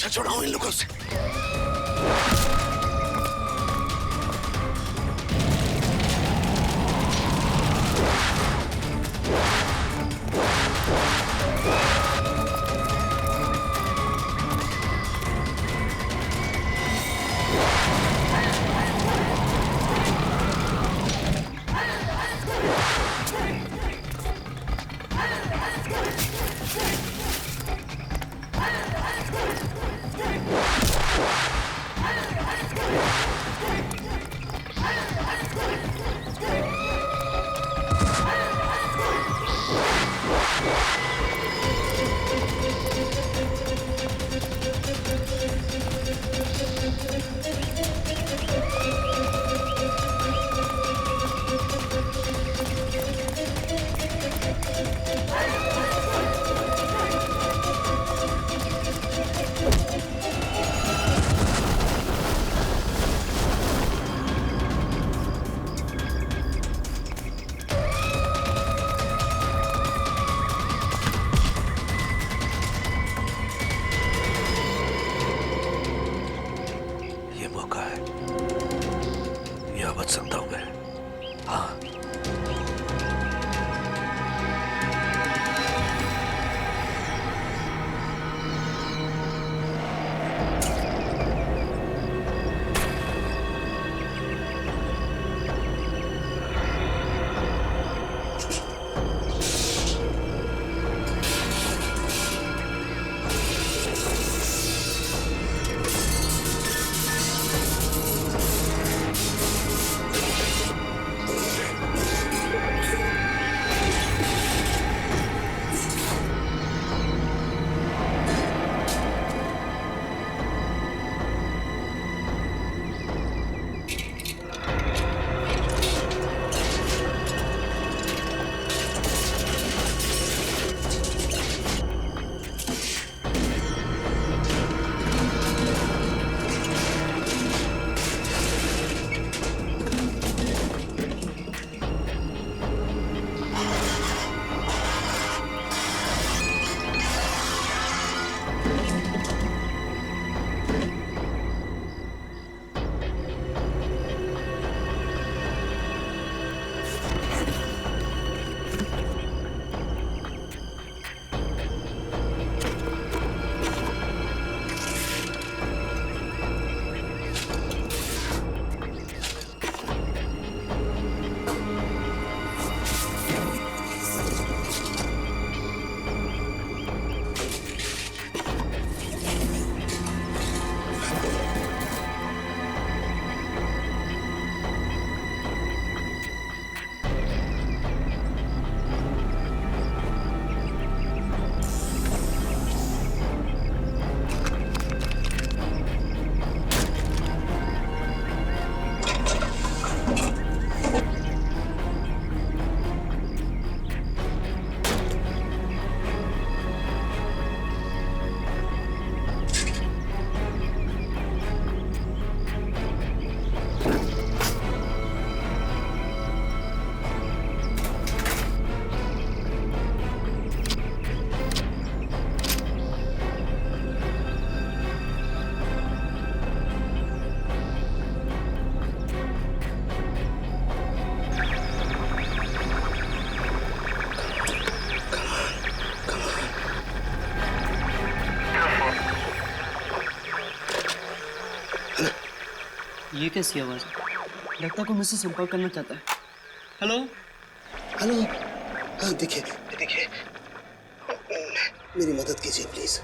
पीछा छुड़ाऊं इन लोगों से। बच सकता हूं मैं। हाँ, ये कैसी आवाज है? लगता है कोई मुझसे संपर्क करना चाहता है। हेलो हेलो, हाँ देखिए देखिए, मेरी मदद कीजिए प्लीज।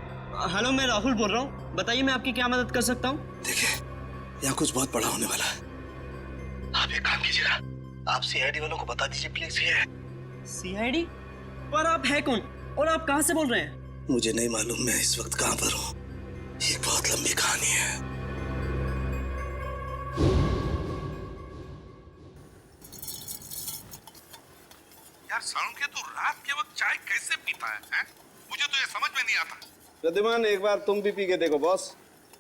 हेलो, मैं राहुल बोल रहा हूँ। बताइए मैं आपकी क्या मदद कर सकता हूँ? देखिए, यहाँ कुछ बहुत बड़ा होने वाला है। आप एक काम कीजिएगा, आप सीआईडी वालों को बता दीजिए प्लीज। ये सीआईडी? पर आप है कौन और आप कहाँ से बोल रहे हैं? मुझे नहीं मालूम मैं इस वक्त कहाँ पर हूँ। ये बहुत लंबी कहानी है। यार सालुंखे, तू रात के वक्त चाय कैसे पीता है? मुझे तो ये समझ में नहीं आता। प्रद्युमन, एक बार तुम भी पी के देखो बॉस,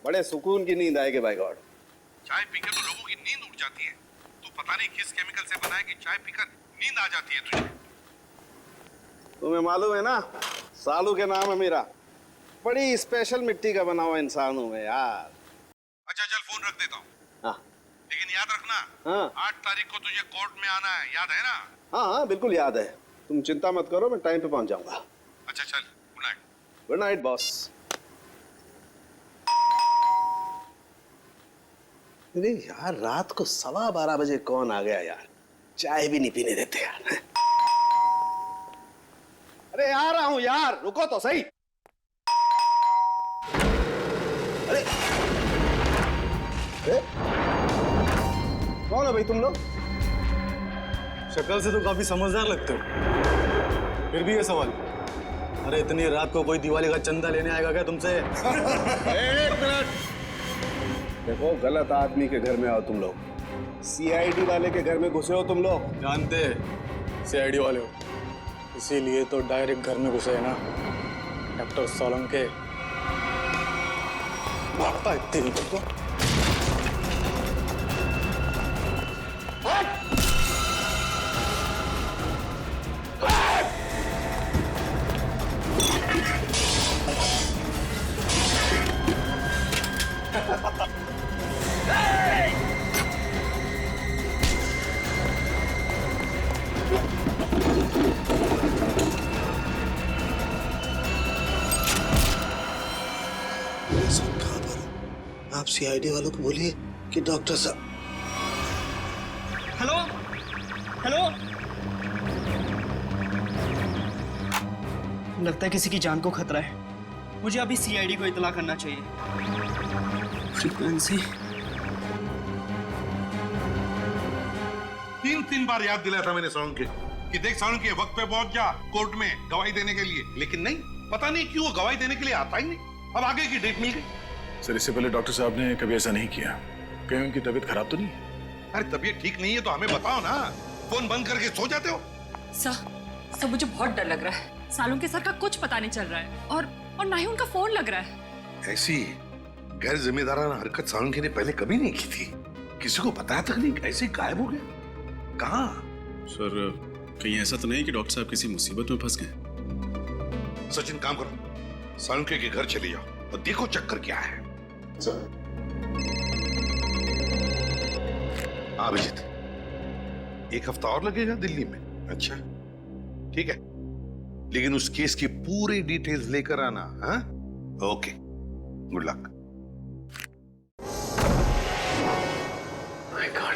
बड़े सुकून की नींद आएगी बाय गॉड। चाय पीकर तो लोगों की नींद उड़ जाती है। तू पता नहीं किस केमिकल से बना है कि चाय पीकर नींद आ जाती है तुझे। तुम्हें मालूम है ना, सालू के नाम है मेरा। बड़ी स्पेशल मिट्टी का बना हुआ इंसान हूं मैं यार। अच्छा चल फोन रख देता हूँ, हाँ लेकिन याद रखना हाँ 8 तारीख को तुझे कोर्ट में आना है, याद है ना? हाँ हाँ बिल्कुल याद है। तुम चिंता मत करो, मैं टाइम पे पहुंच जाऊंगा। अच्छा चल, good night. Good night boss. अरे यार, रात को 12:15 बजे कौन आ गया यार? चाय भी नहीं पीने देते यार। अरे आ रहा हूं यार, रुको तो सही। अरे अरे कौन है भाई तुम लोग? शक्ल से तो काफी समझदार लगते हो, फिर भी ये सवाल। अरे इतनी रात को कोई दिवाली का चंदा लेने आएगा क्या तुमसे? एक मिनट, देखो गलत आदमी के घर में आओ तुम लोग। सीआईडी वाले के घर में घुसे हो तुम लोग। जानते सीआईडी वाले हो, इसीलिए तो डायरेक्ट घर में घुसे है ना। डॉक्टर सोलंके भागता है तेरी को। आप सीआईडी वालों को बोलिए कि डॉक्टर साहब। हेलो हेलो, लगता है किसी की जान को खतरा है। मुझे अभी सीआईडी को इत्तला करना चाहिए। फ्रीक्वेंसी 3 बार याद दिलाया था मैंने सालुंके कि देख सालुंके वक्त पे पहुंच जा कोर्ट में गवाही देने के लिए, लेकिन नहीं, पता नहीं क्यों वो गवाही देने के लिए आता ही नहीं। अब आगे की डेट मिल गई। सर इससे पहले डॉक्टर साहब ने कभी ऐसा नहीं किया। कहीं उनकी तबीयत खराब तो नहीं है? अरे तबीयत ठीक नहीं है तो हमें बताओ ना, फोन बंद करके सो जाते हो। सर मुझे बहुत डर लग रहा है। सालुंके सर का कुछ पता नहीं चल रहा है और ना ही उनका फोन लग रहा है। ऐसी गैर जिम्मेदाराना हरकत सालुंके ने पहले कभी नहीं की थी। किसी को बताया तक नहीं, ऐसे गायब हो गया। कहाँ? सर कहीं ऐसा तो नहीं कि डॉक्टर साहब किसी मुसीबत में फंस गए? सचिन काम करो, सालुंके के घर चले जाओ और देखो चक्कर क्या है। अभिजीत, 1 हफ्ता और लगेगा दिल्ली में? अच्छा ठीक है, लेकिन उस केस की पूरी डिटेल्स लेकर आना। हाँ okay, good luck. My God,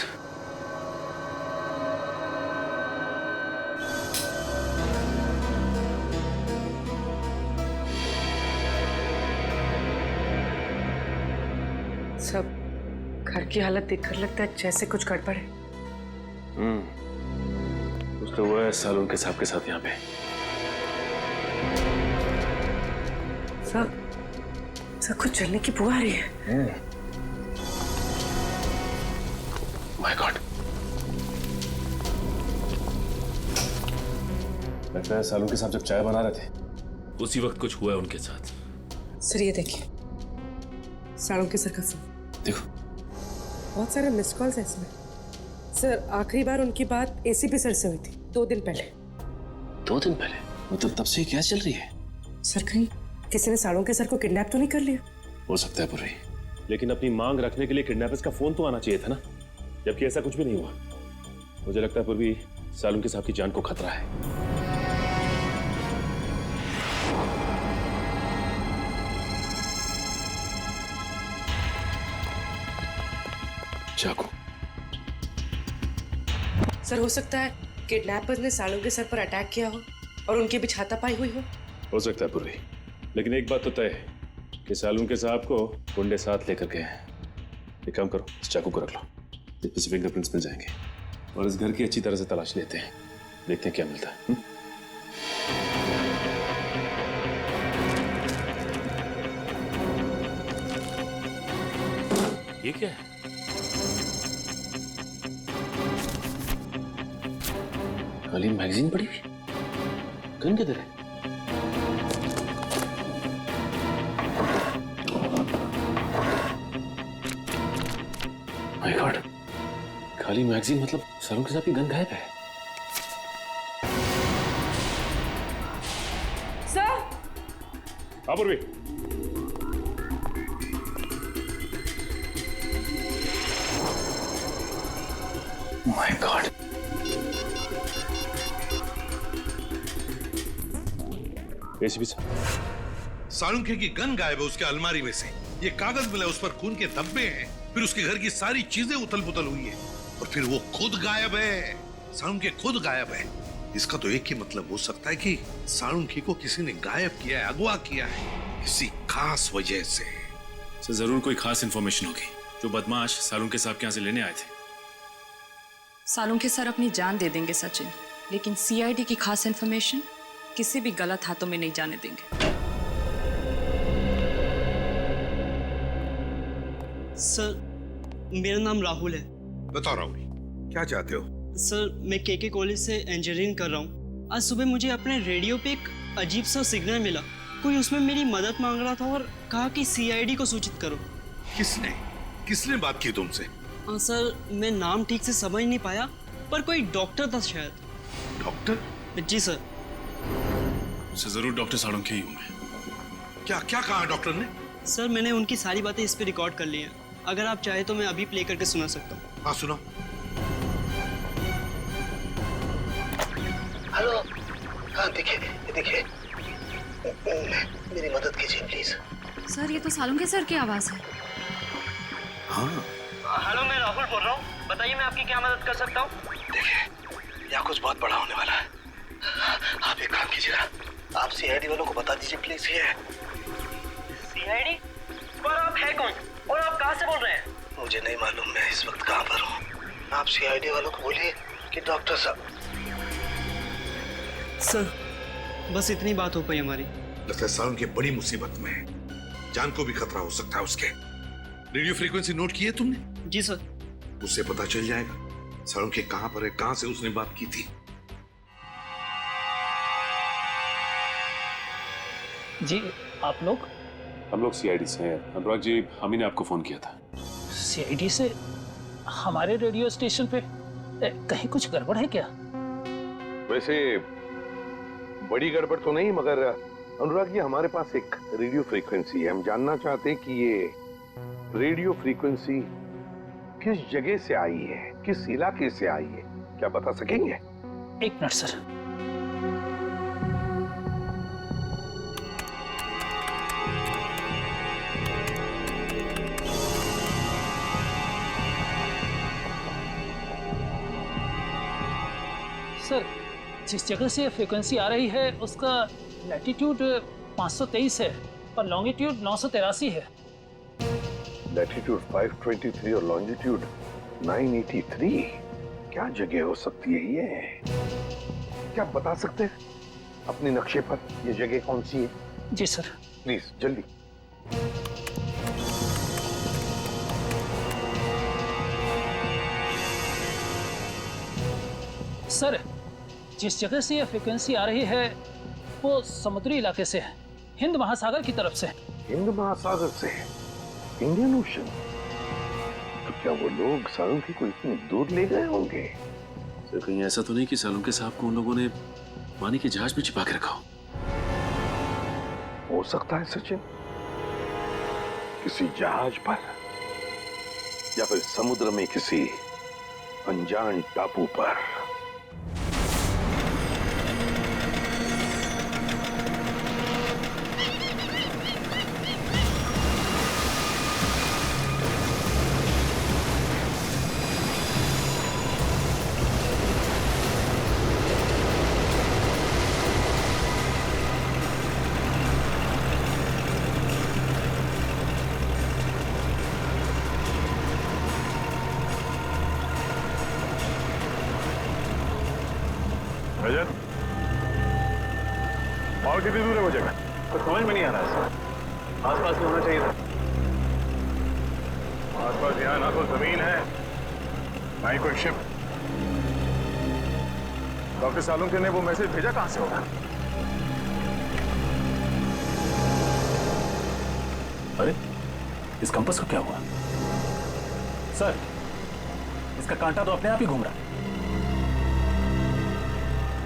सब घर की हालत देखकर लगता है जैसे कुछ गड़बड़ है। कुछ तो हुआ है सालुंके साहब के साथ यहाँ पे। सब कुछ जलने की बुआ आ रही है। माय गॉड, लगता है सालुंके साहब जब चाय बना रहे थे उसी वक्त कुछ हुआ है उनके साथ। सर ये देखिए, सालुंके सर का फोन। देखो बहुत सारे मिस कॉल्स है इसमें। सर आखिरी बार उनकी बात एसीपी सर से हुई थी 2 दिन पहले। 2 दिन पहले? मतलब तब से क्या चल रही है? सर कहीं किसी ने सालुंके सर को किडनैप तो नहीं कर लिया? हो सकता है पूरी। लेकिन अपनी मांग रखने के लिए किडनैपर्स का फोन तो आना चाहिए था ना, जबकि ऐसा कुछ भी नहीं हुआ। मुझे लगता है पूर्वी सालुंके साहब की जान को खतरा है। चाकू। सर हो सकता है किडनैपर्स ने सालुंके सर पर अटैक किया हो और उनकी भी छातापाई हुई हो सकता है पूर्वी, लेकिन एक बात तो तय है कि सालुंके साहब को गुंडे साथ लेकर गए हैं। एक काम करो, इस चाकू को रख लो, इसमें से फिंगरप्रिंट्स मिल जाएंगे और इस घर की अच्छी तरह से तलाश लेते हैं, देखते हैं क्या मिलता है। ये क्या है? खाली मैगजीन पड़ी हुई, गन किधर है? माय गॉड, खाली मैगजीन मतलब सालुंके साहब की गन गायब है। सर हाँ पूर्वी, माय गॉड। एसीपी साहब, सालुंखे की गन गायब है उसके अलमारी में से। ये कागज मिला, उस पर खून के धब्बे हैं। फिर उसके घर की सारी चीजें उथल पुथल हुई है और फिर वो खुद गायब है। सालुंखे खुद गायब है। इसका तो एक ही मतलब हो सकता है कि सालुंखे को किसी ने गायब किया है, अगवा किया है किसी खास वजह से। सर जरूर कोई खास इंफॉर्मेशन होगी जो बदमाश सालुंखे साहब के यहाँ से लेने आए थे। सालुंखे सर अपनी जान दे देंगे सचिन, लेकिन सीआईडी की खास इंफॉर्मेशन किसी भी गलत हाथों में नहीं जाने देंगे। सर मेरा नाम राहुल है। बताओ राहुल, क्या चाहते हो? सर मैं केके कॉलेज से इंजीनियरिंग कर रहा हूँ। आज सुबह मुझे अपने रेडियो पे एक अजीब सा सिग्नल मिला। कोई उसमें मेरी मदद मांग रहा था और कहा कि सीआईडी को सूचित करो। किसने बात की तुमसे? सर मैं नाम ठीक से समझ नहीं पाया, पर कोई डॉक्टर था शायद। डॉक्टर? जी सर। जरूर डॉक्टर सालुंखे ही हूँ मैं। क्या क्या कहा डॉक्टर ने? सर मैंने उनकी सारी बातें इस पे रिकॉर्ड कर ली हैं। अगर आप चाहे तो मैं अभी प्ले करके सुना सकता हूँ। हाँ सुनो। हेलो, हाँ देखिए देखिए, मेरी मदद कीजिए प्लीज। सर ये तो सालुंखे सर की आवाज है। हाँ हेलो मैं राहुल बोल रहा हूँ, बताइए मैं आपकी क्या मदद कर सकता हूँ? देखिए यहाँ कुछ बहुत बड़ा होने वाला है। आप एक काम कीजिएगा, आप सीआईडी वालों को बता दीजिए प्लीज। ये सीआईडी? पर आप है कौन और आप कहाँ से बोल रहे हैं? मुझे नहीं मालूम मैं इस वक्त कहाँ पर हूँ। आप सीआईडी वालों को बोलिए कि डॉक्टर साहब। सर बस इतनी बात हो पाई हमारी। लगता है सालुंखे बड़ी मुसीबत में है, जान को भी खतरा हो सकता है उसके। रेडियो फ्रीक्वेंसी नोट की है तुमने? जी सर। उससे पता चल जाएगा सालुंखे कहाँ पर है, कहाँ से उसने बात की थी। जी आप लोग? हम लोग सीआईडी से हैं। अनुराग जी, हम ही ने आपको फोन किया था। सीआईडी से? हमारे रेडियो स्टेशन पे कहीं कुछ गड़बड़ है क्या? वैसे बड़ी गड़बड़ तो नहीं, मगर अनुराग जी हमारे पास एक रेडियो फ्रीक्वेंसी है। हम जानना चाहते हैं कि ये रेडियो फ्रीक्वेंसी किस जगह से आई है, किस इलाके से आई है, क्या बता सकेंगे? एक मिनट सर। सर जिस जगह से फ्रीक्वेंसी आ रही है उसका लैटिट्यूड 523 है और लॉन्गिट्यूड 983 है। लैटिट्यूड 523 और लॉन्जिट्यूड 983। क्या जगह हो सकती है ये? क्या आप बता सकते हैं अपने नक्शे पर ये जगह कौन सी है? जी सर। प्लीज जल्दी। सर जिस जगह से ये फ्रीक्वेंसी आ रही है वो समुद्री इलाके से है, हिंद महासागर की तरफ से। हिंद महासागर से? Indian ocean? तो क्या वो लोग सालुंखे को इतनी दूर ले गए होंगे? सर कहीं ऐसा तो नहीं कि सालुंखे साहब को उन लोगों ने पानी के जहाज में छिपा के रखा हो सकता है सचिन, किसी जहाज पर या फिर समुद्र में किसी अनजान टापू पर। रजत, और कितनी दूर है वो जगह? तो समझ में नहीं आ रहा है। आसपास में होना चाहिए था। आसपास यहाँ ना तो जमीन है ना ही कोई शिप। डॉक्टर सालुंखे ने वो मैसेज भेजा कहां से होगा? अरे इस कंपास को क्या हुआ? सर इसका कांटा तो अपने आप ही घूम रहा है।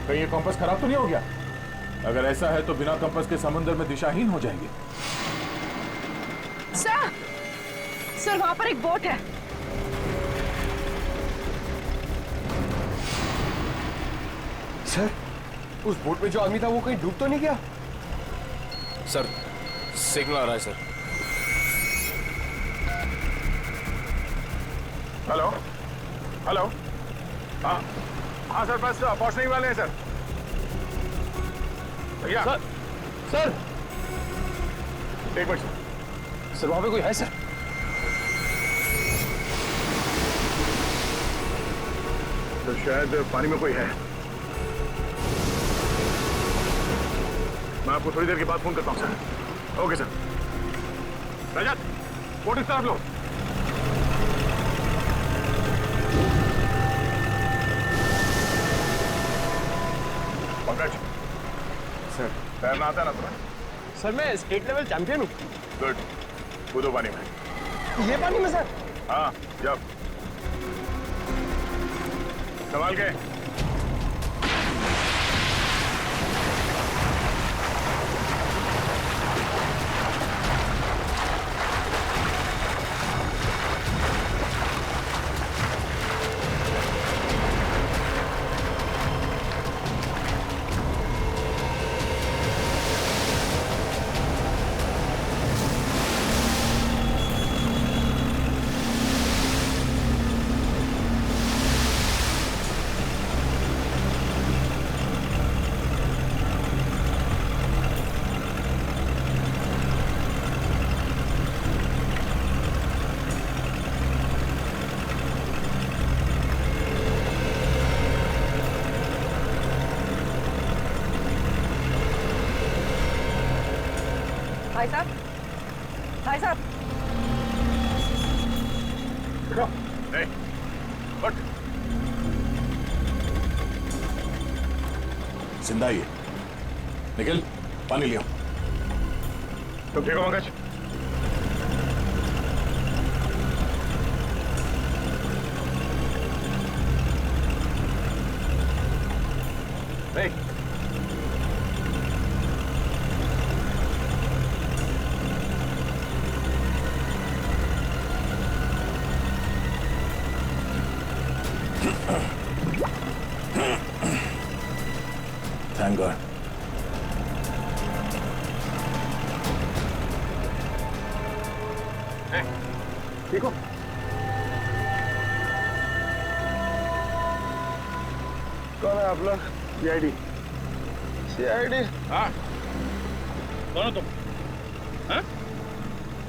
कहीं ये कंपास खराब तो नहीं हो गया? अगर ऐसा है तो बिना कंपास के समुद्र में दिशाहीन हो जाएंगे। सर वहां पर एक बोट है। सर, उस बोट में जो आदमी था वो कहीं डूब तो नहीं गया? सर, सिग्नल आ रहा है सर। हेलो हेलो, हाँ हाँ सर, बस पहुंचने ही वाले हैं सर। भैया सर, सर एक मिनट सर, वहां पे कोई है सर? तो शायद पानी में कोई है। मैं आपको थोड़ी देर के बाद फोन करता हूं sir. Okay sir. Rajat, boat इस तरफ लो। पंकज सर, तैरना आता है ना तुम्हें? सर मैं स्टेट लेवल चैंपियन हूँ। गुड, कूदो पानी में। ये पानी में सर? हाँ, जब संभाल के। भाई साहब, भाई साहब, नहीं, बट जिंदा ही है। निखिल, पानी लिया। तुम ठीक हो पंकज? नहीं, थैंक गॉड। ठीक हो? कौन है आप लोग? सीआईडी? सीआईडी? हाँ, कौन हो तुम? हाँ?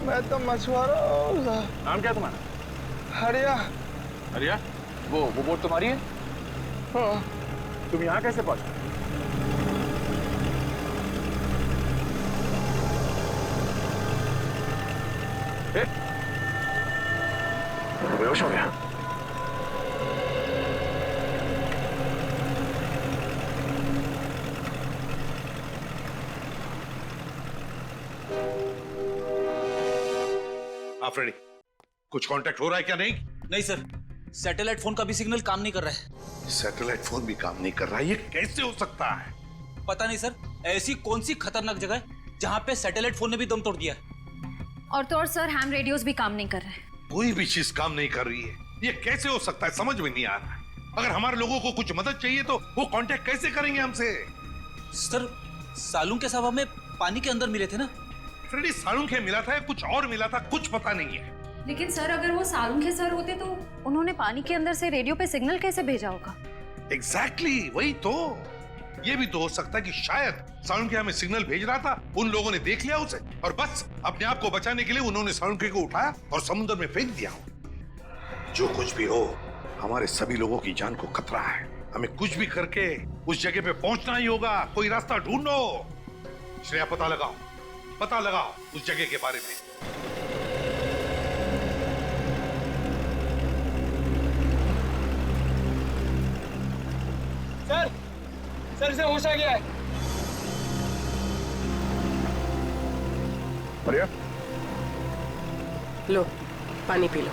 मैं तो मछुआरा हूँ। नाम क्या तुम्हारा? हरिया। हरिया? वो बोट तुम्हारी है? हाँ। तुम यहाँ कैसे पहुंचे? बेहोश हो गया। आप रेडी? कुछ कांटेक्ट हो रहा है क्या? नहीं नहीं सर, सैटेलाइट फोन का भी सिग्नल काम नहीं कर रहा है। सैटेलाइट फोन भी काम नहीं कर रहा है, ये कैसे हो सकता है? पता नहीं सर, ऐसी कौन सी खतरनाक जगह है जहां पे सैटेलाइट फोन ने भी दम तोड़ दिया है। और तो और सर, हैम रेडियोस भी काम नहीं कर रहे हैं। कोई भी चीज काम नहीं कर रही है, ये कैसे हो सकता है? समझ में नहीं आ रहा है। अगर हमारे लोगों को कुछ मदद चाहिए तो वो कांटेक्ट कैसे करेंगे हमसे? सर, सालून के साहब हमें पानी के अंदर मिले थे ना। फ्रेडी, सालून के मिला था या कुछ और मिला था, कुछ पता नहीं है। लेकिन सर, अगर वो सालून के सर होते तो उन्होंने पानी के अंदर से रेडियो पे सिग्नल कैसे भेजा होगा? एग्जैक्टली, वही तो। ये भी तो हो सकता है कि शायद सालुंके हमें सिग्नल भेज रहा था, उन लोगों ने देख लिया उसे और बस अपने आप को बचाने के लिए उन्होंने सालुंके को उठाया और समुद्र में फेंक दिया। जो कुछ भी हो, हमारे सभी लोगों की जान को खतरा है। हमें कुछ भी करके उस जगह पे पहुंचना ही होगा। कोई रास्ता ढूंढो। श्रेया, पता लगाओ उस जगह के बारे में। सर से होश आ गया है। बढ़िया, लो पानी पी लो।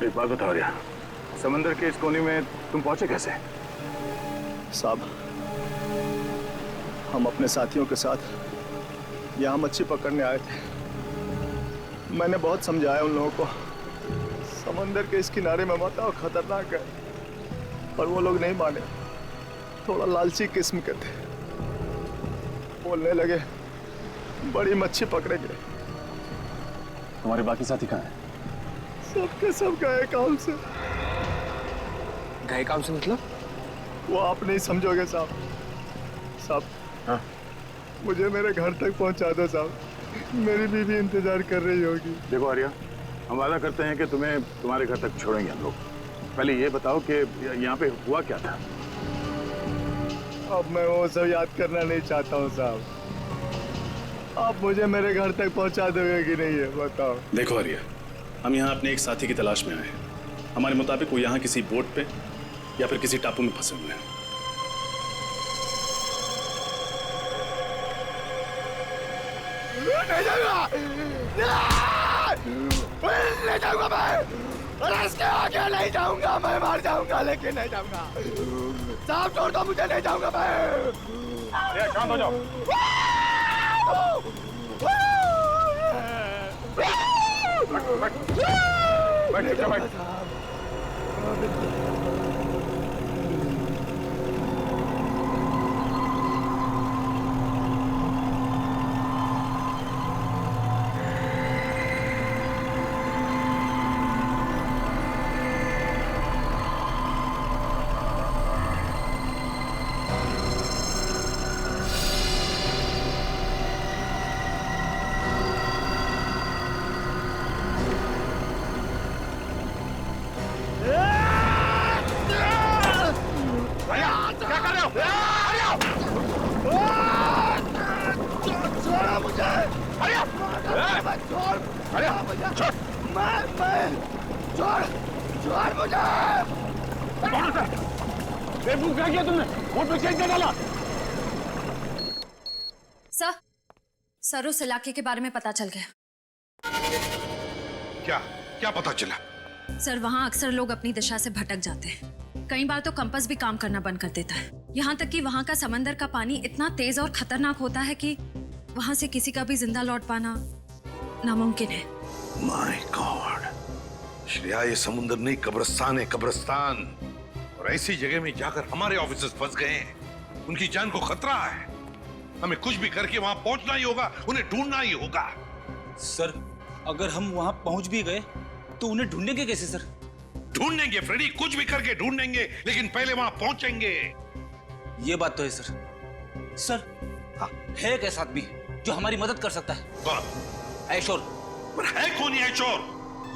एक बात बताओ रिया, समंदर के इस कोने में तुम पहुंचे कैसे? साहब, हम अपने साथियों के साथ यहाँ मच्छी पकड़ने आए थे। मैंने बहुत समझाया उन लोगों को, समंदर के इस किनारे में मत आओ, खतरनाक है। पर वो लोग नहीं माने, थोड़ा लालची किस्म के थे। बोलने लगे बड़ी मच्छी पकड़ेंगे। तुम्हारे बाकी साथी कहाँ हैं? सबके सब गए काम से। गए काम से मतलब? वो आप नहीं समझोगे साहब। साहब, हाँ? मुझे मेरे घर तक पहुंचा दो साहब, मेरी बीवी इंतजार कर रही होगी। देखो आर्या, हम वादा करते हैं कि तुम्हें तुम्हारे घर तक छोड़ेंगे हम लोग। पहले ये बताओ कि यहाँ पे हुआ क्या था? अब मैं वो सब याद करना नहीं चाहता हूँ साहब। आप मुझे मेरे घर तक पहुंचा दोगे कि नहीं है बताओ। देखो आर्या, हम यहाँ अपने एक साथी की तलाश में आए हैं। हमारे मुताबिक वो यहाँ किसी बोट पे या फिर किसी टापू में फंसे हुए हैं। नहीं जाऊंगा, नहीं जाऊंगा मैं। अरे इसके आगे नहीं जाऊंगा, मैं मार जाऊंगा लेकिन नहीं जाऊंगा। साहब छोड़ दो मुझे, नहीं जाऊंगा मैं। शांत हो जाओ। बैठ। सर, उस इलाके के बारे में पता चल गया। क्या क्या पता चला? सर, वहाँ अक्सर लोग अपनी दिशा से भटक जाते हैं। कई बार तो कंपास भी काम करना बंद कर देता है। यहाँ तक कि वहाँ का समंदर का पानी इतना तेज और खतरनाक होता है कि वहाँ से किसी का भी जिंदा लौट पाना नामुमकिन है। माय गॉड, श्रेया, ये समुंदर नहीं कब्रिस्तान है, कब्रिस्तान। और ऐसी जगह में जाकर हमारे ऑफिसर्स फंस गए हैं। उनकी जान को खतरा है। हमें कुछ भी करके वहां पहुंचना ही होगा, उन्हें ढूंढना ही होगा। सर, अगर हम वहां पहुंच भी गए तो उन्हें ढूंढेंगे कैसे सर? ढूंढेंगे फ्रेडी, कुछ भी करके ढूंढेंगे, लेकिन पहले वहां पहुंचेंगे। ये बात तो है सर। सर, हाँ, है एक ऐसा आदमी जो हमारी मदद कर सकता है। कौन? ऐशोर। पर है कौन ये ऐशोर?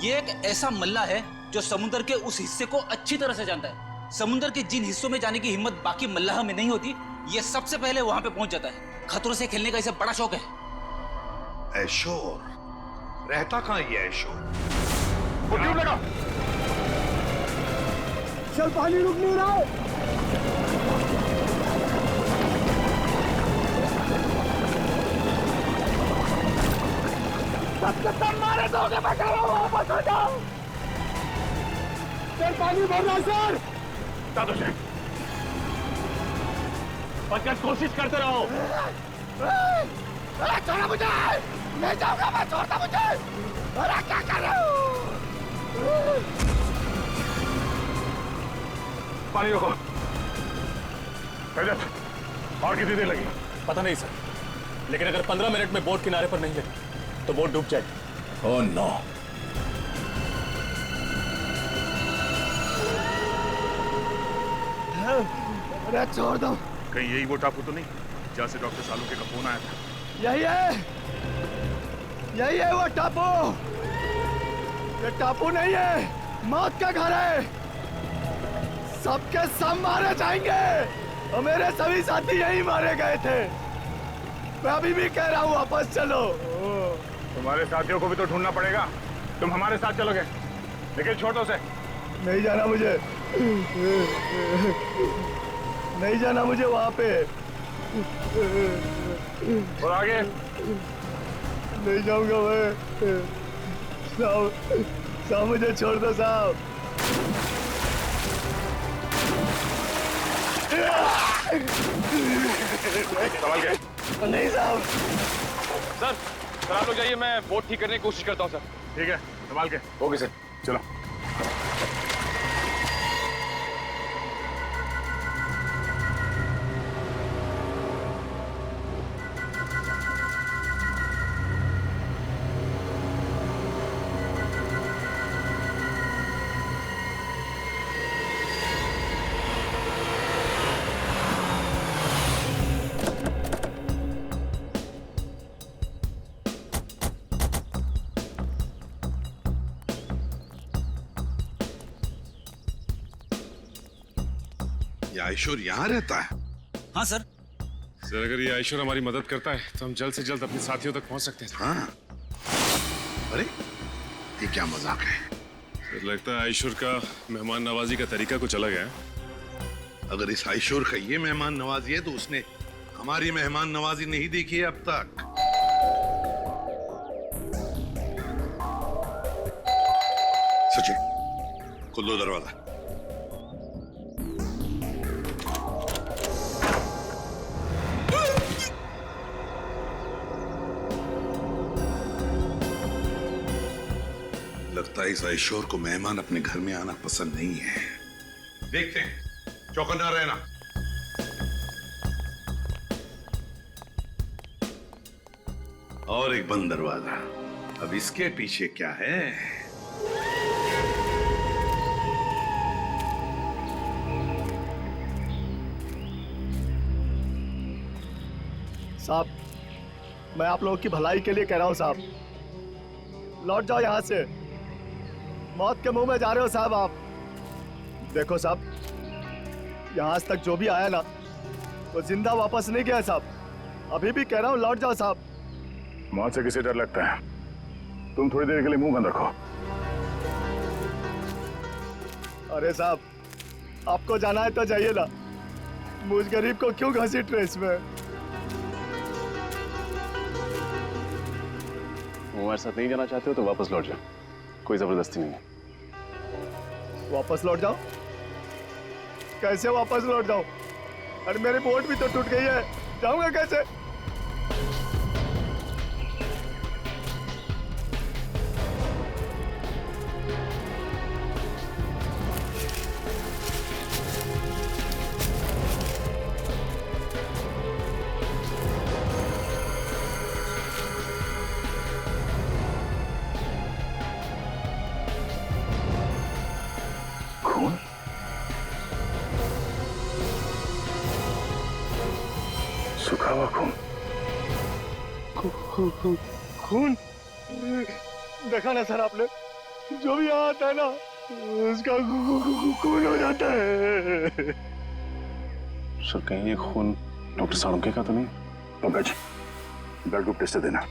ये एक ऐसा मल्ला है जो समुद्र के उस हिस्से को अच्छी तरह से जानता है। समुद्र के जिन हिस्सों में जाने की हिम्मत बाकी मल्लाह में नहीं होती, ये सबसे पहले वहां पे पहुंच जाता है। खतरों से खेलने का इसे बड़ा शौक है। ऐशोर रहता कहाँ ये ऐशोर? लगा। चल, पानी रुक नहीं रहा। सब मारे दोगे, मैं कह रहा हूँ वापस हो जाओ। सर, पानी भर रहा सर। बचकर कोशिश करते रहो। अरे छोड़ो मुझे, नहीं जाऊंगा मैं, छोड़ दो मुझे। अरे क्या कर रहे हो? पानी रोको। और कितनी देर लगी? पता नहीं सर, लेकिन अगर 15 मिनट में बोट किनारे पर नहीं लगी तो बोट डूब जाएगी। Oh no. अरे छोड़ दो। कहीं यही वो टापू तो नहीं जहाँ से डॉक्टर सालुंखे का फोन आया था? यही है, यही है वो टापू। ये टापू नहीं है, मौत का घर है। सबके सब मारे जाएंगे और मेरे सभी साथी यही मारे गए थे। मैं अभी भी कह रहा हूँ वापस चलो। तुम्हारे साथियों को भी तो ढूंढना पड़ेगा। तुम हमारे साथ चलोगे, लेकिन छोटों से नहीं जाना मुझे, नहीं जाना मुझे वहां पे। और आगे नहीं जाऊंगा मैं। साहब मुझे छोड़ दो साहब। संभाल के। नहीं साहब। सर आप लोग जाइए, मैं बोट ठीक करने की कोशिश करता हूँ सर। ठीक है, संभाल के। ओके सर, चलो। ये आयशोर यहाँ रहता है? हाँ सर। सर अगर ये आयशोर हमारी मदद करता है तो हम जल्द से जल्द अपने साथियों तक पहुंच सकते हैं। हाँ। अरे ये क्या मजाक है? सर लगता है आयशोर का मेहमान नवाजी का तरीका कुछ अलग है। अगर इस आयशोर का ये मेहमान नवाजी है तो उसने हमारी मेहमान नवाजी नहीं देखी है अब तक। सचिन खोल दो दरवाजा। लगता है इस आयशोर को मेहमान अपने घर में आना पसंद नहीं है। देखते हैं, चौकन्ना रहना। और एक बंद दरवाजा। अब इसके पीछे क्या है? साहब, मैं आप लोगों की भलाई के लिए कह रहा हूं साहब, लौट जाओ यहां से। मौत के मुंह में जा रहे हो साहब आप। देखो साहब, यहां आज तक जो भी आया ना वो जिंदा वापस नहीं गया साहब। अभी भी कह रहा हूं लौट जाओ साहब। मौत से किसे डर लगता है? तुम थोड़ी देर के लिए मुंह बंद रखो। अरे साहब, आपको जाना है तो जाइए ना, मुझ गरीब को क्यों घसीट रहे इसमें? हमारे साथ नहीं जाना चाहते हो तो वापस लौट जाओ, कोई जबरदस्ती नहीं है। वापस लौट जाओ? कैसे वापस लौट जाओ? अरे मेरी बोट भी तो टूट गई है, जाऊंगा कैसे? खून? सूखा हुआ खून? खून? देखा ना सर आपने, जो भी यहाँ आता है ना उसका खून हो जाता है। सर कहीं ये खून डॉक्टर सालुंके का तो नहीं? पंकज, ब्लड ग्रुप टेस्ट देना।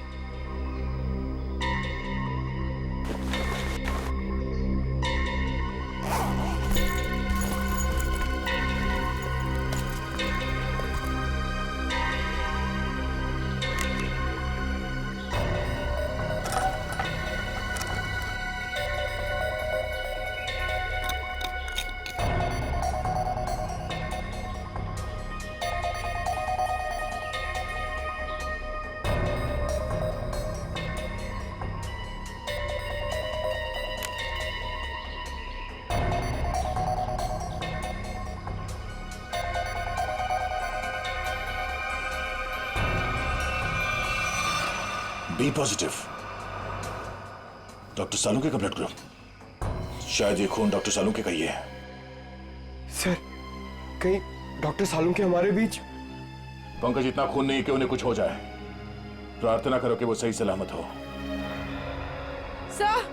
बी पॉजिटिव, डॉक्टर सालुंके का ब्लड ग्रुप। शायद ये खून डॉक्टर सालुंके का ही है। सर, कहीं डॉक्टर सालुंके हमारे बीच? पंकज, इतना खून नहीं कि उन्हें कुछ हो जाए। प्रार्थना करो कि वो सही सलामत हो। सर!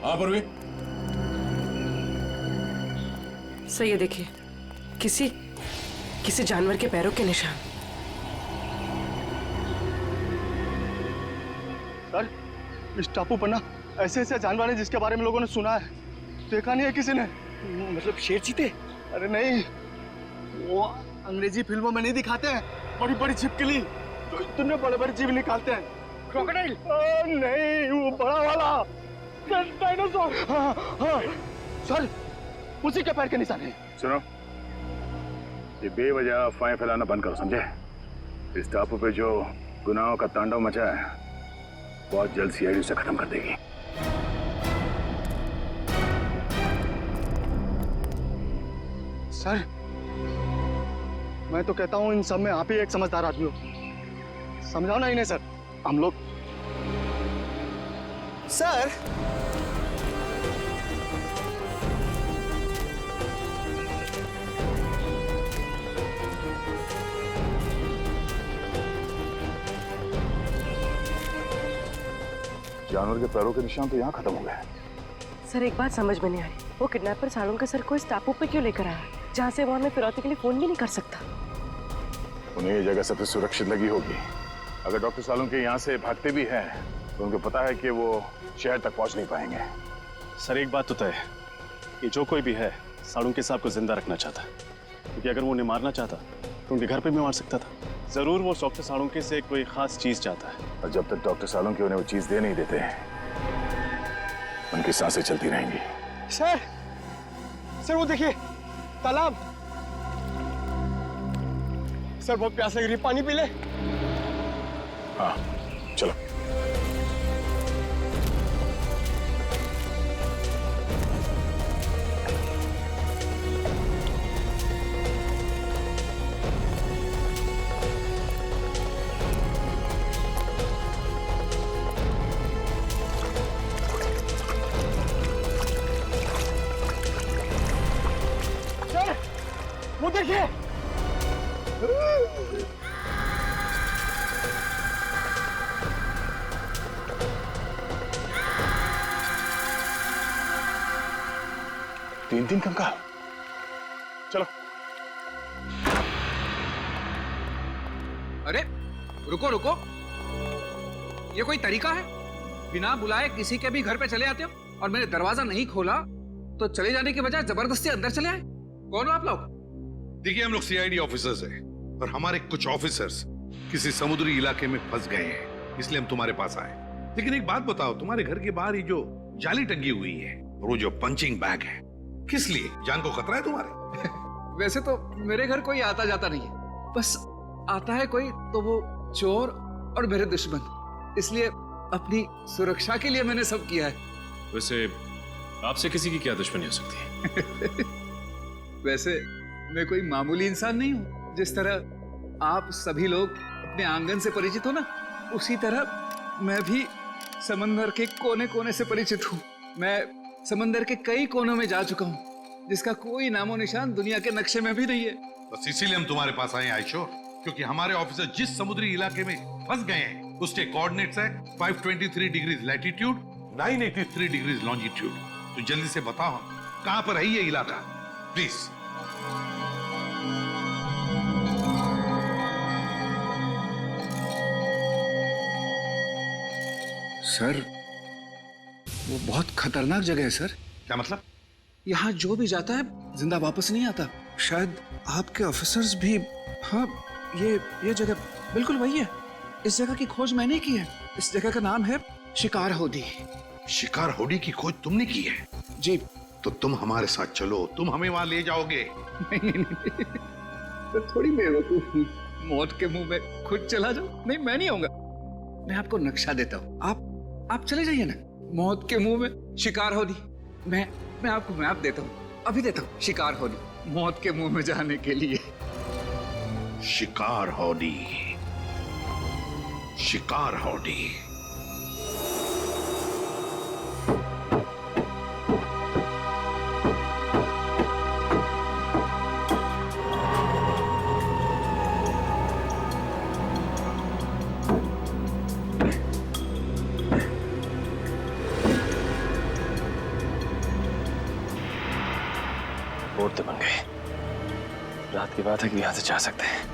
हाँ पूर्वी। सर ये देखिए, किसी जानवर के पैरों के निशान। सर, इस टापू पर ना ऐसे ऐसे जानवर हैं जिसके बारे में लोगों ने सुना है, देखा नहीं है किसी ने। मतलब शेर चीते? अरे नहीं, वो अंग्रेजी फिल्मों में नहीं दिखाते हैं, बड़ी बड़ी छिपकली तो इतने बड़े बड़े जीव निकालते हैं। क्रोकोडाइल? नहीं, वो बड़ा वाला डायनासोर। हाँ हाँ सर, उसी के पैर के निशान हैं। सुनो, ये बेवजह अफवाहें फैलाना बंद करो, समझे? इस टापू पे जो गुनाहों का तांडव मचा है बहुत जल्द सीआईडी उसे खत्म कर देगी। सर, मैं तो कहता हूँ इन सब में आप ही एक समझदार आदमी हो। समझाओ ना इन्हें सर। हम लोग सर, जानवर के पैरों के निशान तो यहाँ खत्म हो गए। सर एक बात समझ में नहीं आ रही, वो किडनैपर सालों के सर को इस टापू पे क्यों लेकर आया जहाँ से वो हमें फिरौती के लिए फोन भी नहीं कर सकता? उन्हें ये जगह सबसे सुरक्षित लगी होगी। अगर डॉक्टर सालों के यहाँ से भागते भी हैं तो उनको पता है कि वो शहर तक पहुँच नहीं पाएंगे। सर एक बात तो तय है कि जो कोई भी है सालुंके साहब को जिंदा रखना चाहता है, क्योंकि अगर वो उन्हें मारना चाहता तो उनके घर पे भी मार सकता था। जरूर वो डॉक्टर सालुंके से कोई खास चीज चाहता है, और जब तक डॉक्टर सालुंके उन्हें वो चीज दे नहीं देते उनकी सांसें चलती रहेंगी। सर सर वो देखिए तालाब। सर बहुत प्यास लग रही है, पानी पी ले। हाँ चलो। सर वो देखिए। तीन कंकाल। चलो। अरे रुको रुको, ये कोई तरीका है? बिना बुलाए किसी के भी घर पे चले आते हो और मैंने दरवाजा नहीं खोला तो चले जाने के बजाय जबरदस्ती अंदर चले आए। कौन हो आप लोग? देखिए हम लोग सीआईडी ऑफिसर्स हैं और हमारे कुछ ऑफिसर्स किसी समुद्री इलाके में फंस गए हैं, इसलिए हम तुम्हारे पास आए। लेकिन एक बात बताओ, तुम्हारे घर के बाहर ये जो जाली टंगी हुई है और वो जो पंचिंग बैग है, किस लिए? जान को खतरा है तुम्हारे? वैसे तो मेरे घर कोई आता जाता नहीं है, बस आता है कोई तो वो चोर और मेरे दुश्मन, इसलिए अपनी सुरक्षा के लिए मैंने सब किया है। वैसे आपसे किसी की क्या दुश्मनी हो सकती है? वैसे मैं कोई मामूली इंसान नहीं हूँ। जिस तरह आप सभी लोग अपने आंगन से परिचित हो ना, उसी तरह मैं भी समंदर के कोने कोने से परिचित हूँ। मैं समंदर के कई कोनों में जा चुका हूँ जिसका कोई नामो निशान दुनिया के नक्शे में भी नहीं है। बस इसीलिए हम तुम्हारे पास आए आयशो, क्योंकि हमारे ऑफिसर जिस समुद्री इलाके में फंस गए हैं उसके कोऑर्डिनेट्स है 523 डिग्रीज लैटिट्यूड, 983 डिग्रीज लॉन्जिट्यूड। तो जल्दी से बताओ कहां पर है ये इलाका, प्लीज। सर वो बहुत खतरनाक जगह है सर। क्या मतलब? यहाँ जो भी जाता है जिंदा वापस नहीं आता। शायद आपके ऑफिसर्स भी। हाँ ये जगह बिल्कुल वही है। इस जगह की खोज मैंने की है। इस जगह का नाम है शिकार होडी। शिकार होडी की खोज तुमने की है? जी। तो तुम हमारे साथ चलो, तुम हमें वहां ले जाओगे। नहीं तो थोड़ी बेवकूफ हूँ, मौत के मुंह में खुद चला जाओ। नहीं मैं नहीं आऊंगा, मैं आपको नक्शा देता हूँ, आप चले जाइए ना। मौत के मुंह में शिकार होडी। मैं आपको मैप देता हूँ, अभी देता हूँ। शिकार होडी, मौत के मुंह में जाने के लिए। शिकार होडी, शिकार होडी। बोर्ड तो बन गए। रात की बात है कि यहां से जा सकते हैं।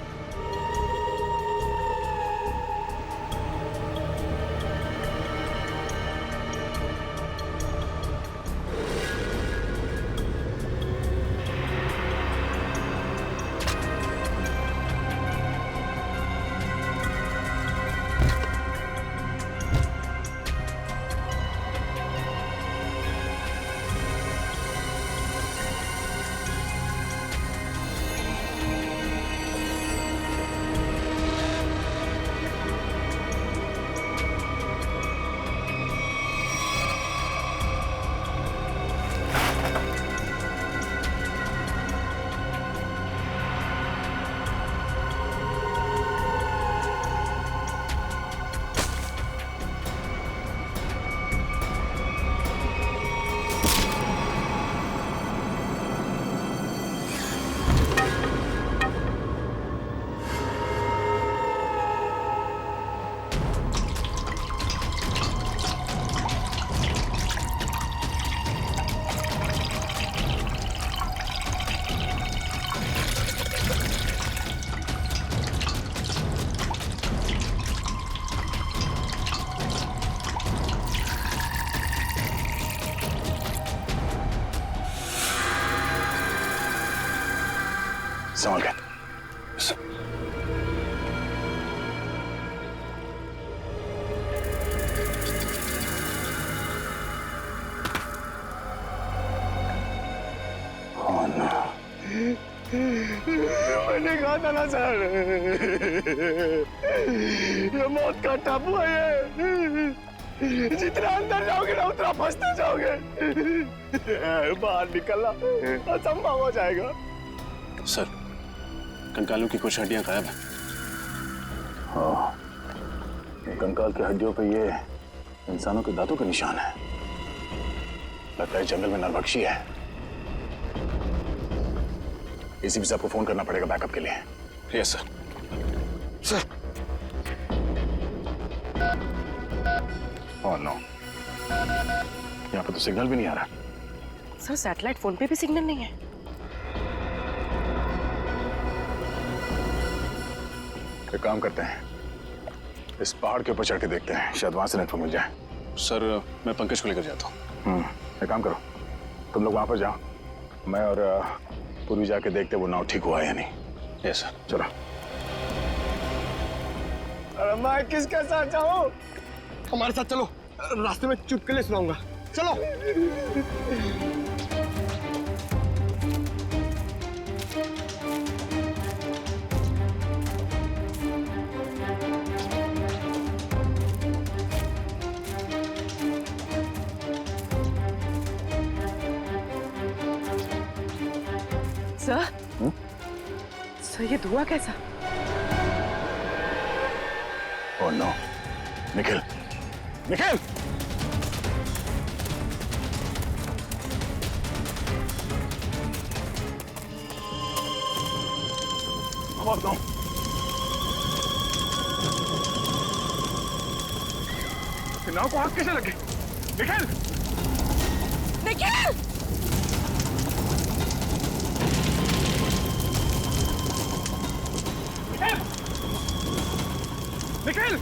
संभाल के। मैंने कहा था ना सर, ये मौत का टापू है ये। जितना अंदर जाओगे ना उतना फंसते जाओगे। बाहर निकलना असंभव हो जाएगा। सर, कंकालों की कुछ हड्डियां गायब हैं। हाँ, कंकाल की हड्डियों पे ये इंसानों के दांतों के निशान है। लगता है जंगल में नरभक्षी है। एसीपी साहब को फोन करना पड़ेगा बैकअप के लिए। Yes sir. Sir. Oh no, यहाँ पर तो सिग्नल भी नहीं आ रहा। सर सैटेलाइट फोन पे भी सिग्नल नहीं है। एक काम करते हैं, इस पहाड़ के ऊपर चढ़ के देखते हैं, शायद वहां से नेटवर्क मिल जाए। सर मैं पंकज को लेकर जाता हूँ। एक काम करो, तुम लोग वहां पर जाओ, मैं और पूर्वी जाके देखते वो नाव ठीक हुआ है या नहीं। Yes sir. चलो। अरे मैं किसके साथ जाऊं? हमारे साथ चलो, रास्ते में चुटकुले सुनाऊंगा। चलो। सर ये धुआं कैसा? Oh no, Nikhil, Nikhil! Oh no! नाव को आग कैसे लगे? Nikhil! Nikhil! Nikhil! Nikhil!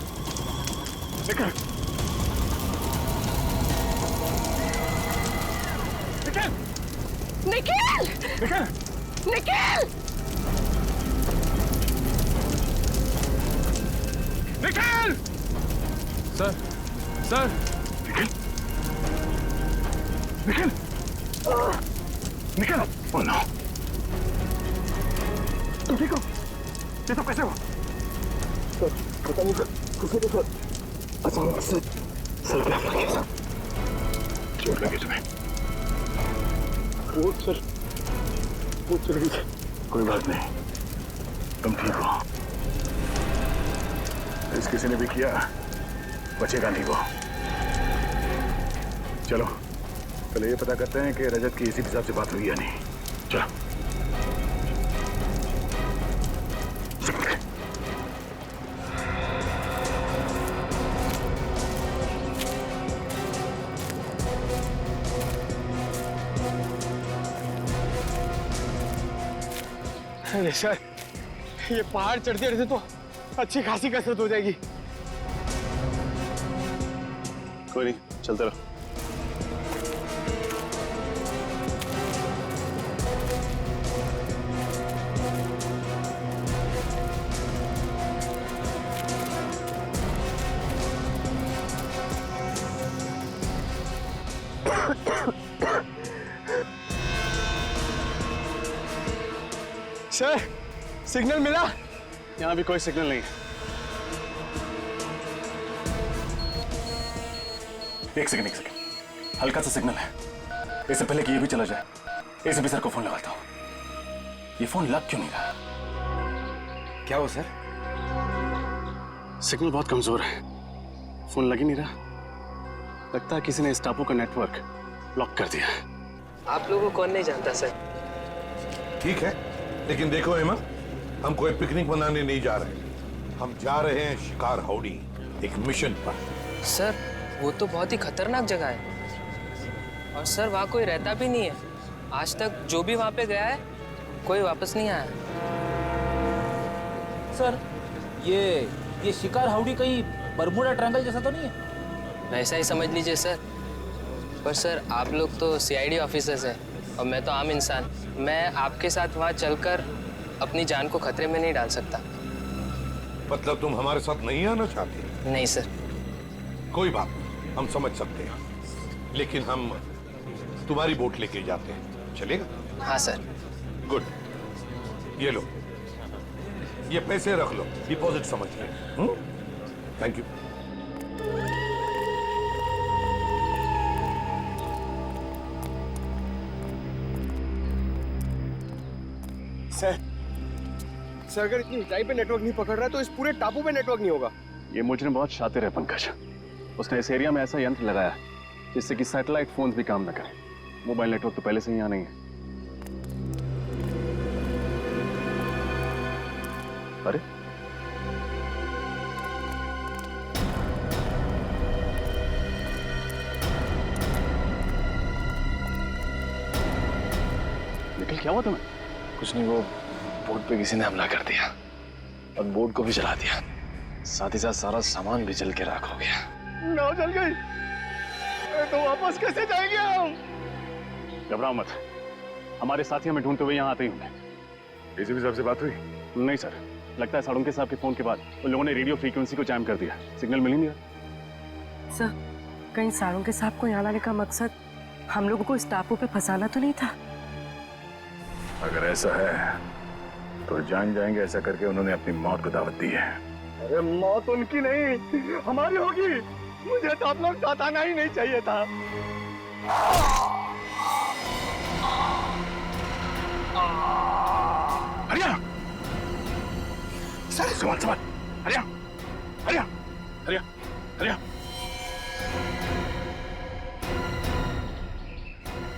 Nikhil! Nikhil! Nikhil! Nikhil! Nikhil! Sir, sir! Nikhil! Nikhil! Nikhil! Oh no! तुम ठीक हो? ये सब कैसे हुआ? पता नहीं सर, किसी को अचानक से सर क्या लग गया सर। चोट लगी तुम्हें? वो सर, वो चल गई। कोई बात नहीं, तुम ठीक हो। इस किसी ने भी किया, बचेगा नहीं वो। चलो, पहले ये पता करते हैं कि रजत की एसीपी साहब से बात हुई या नहीं। चलो। अरे सर, ये पहाड़ चढ़ते चढ़ते तो अच्छी खासी कसरत हो जाएगी। कोई नहीं, चलते रहो। सर, सिग्नल मिला? यहाँ भी कोई सिग्नल नहीं है। एक सेकंड, हल्का सा सिग्नल है। इससे पहले कि ये भी चला जाए, एसीपी सर को फोन लगाता हूँ। ये फोन लग क्यों नहीं रहा? क्या हो सर? सिग्नल बहुत कमजोर है, फोन लग ही नहीं रहा। लगता है किसी ने इस टापू का नेटवर्क ब्लॉक कर दिया। आप लोगों को कौन नहीं जानता सर। ठीक है, लेकिन देखो हेमा, हम कोई पिकनिक मनाने नहीं जा रहे, हम जा रहे हैं शिकार हाउडी, एक मिशन पर। सर, वो तो बहुत ही खतरनाक जगह है और सर वहाँ कोई रहता भी नहीं है। आज तक जो भी वहाँ पे गया है कोई वापस नहीं आया। सर, ये शिकार हाउडी कहीं बरमूडा ट्रायंगल जैसा तो नहीं है? वैसा ही समझ लीजिए सर। पर सर, आप लोग तो सीआईडी ऑफिसर्स हैं और मैं तो आम इंसान। मैं आपके साथ वहाँ चलकर अपनी जान को खतरे में नहीं डाल सकता। मतलब तुम हमारे साथ नहीं आना चाहते? नहीं सर। कोई बात नहीं, हम समझ सकते हैं, लेकिन हम तुम्हारी बोट लेके जाते हैं, चलेगा? हाँ सर। गुड, ये लो, ये पैसे रख लो, डिपॉजिट समझ के। Thank you. सर अगर इतनी ऊंचाई पे नेटवर्क नहीं पकड़ रहा है तो इस पूरे टापू पे नेटवर्क नहीं होगा। ये मुजरिम बहुत शातिर है पंकज। उसने इस एरिया में ऐसा यंत्र लगाया जिससे कि सैटेलाइट फोन्स भी काम न करें। मोबाइल नेटवर्क तो पहले से ही यहाँ नहीं है। अरे निखिल, क्या हुआ तुम्हें? कुछ नहीं, वो बोट पे किसी ने हमला कर दिया और बोट को भी जला दिया, साथ ही साथ सारा सामान भी जल के राख हो गया। नाव जल गई तो वापस कैसे जाएंगे हम? घबराओ मत, हमारे साथी हमें ढूंढते हुए यहाँ आते ही होंगे। एसीपी साहब से बात हुई? नहीं सर, लगता है सालुंके साहब के फोन के बाद उन लोगों ने रेडियो फ्रीक्वेंसी को जैम कर दिया, सिग्नल मिल ही नहीं रहा। सर, कहीं सालुंके साहब को यहाँ लाने का मकसद हम लोगों को इस टापू पे फंसाना तो नहीं था? अगर ऐसा है तो जान जाएंगे ऐसा करके उन्होंने अपनी मौत को दावत दी है। अरे मौत उनकी नहीं हमारी होगी। मुझे तो आप लोग साथ आना ही नहीं चाहिए था। हरिया सर, संभाल हरिया हरिया हरिया हरिया।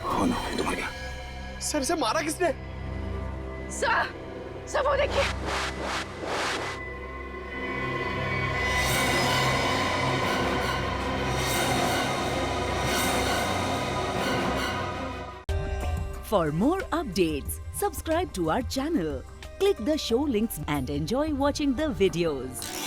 कौन है तुम्हारे? सर से मारा किसने? सर वो देखिए। For more updates, subscribe to our channel, click the show links and enjoy watching the videos.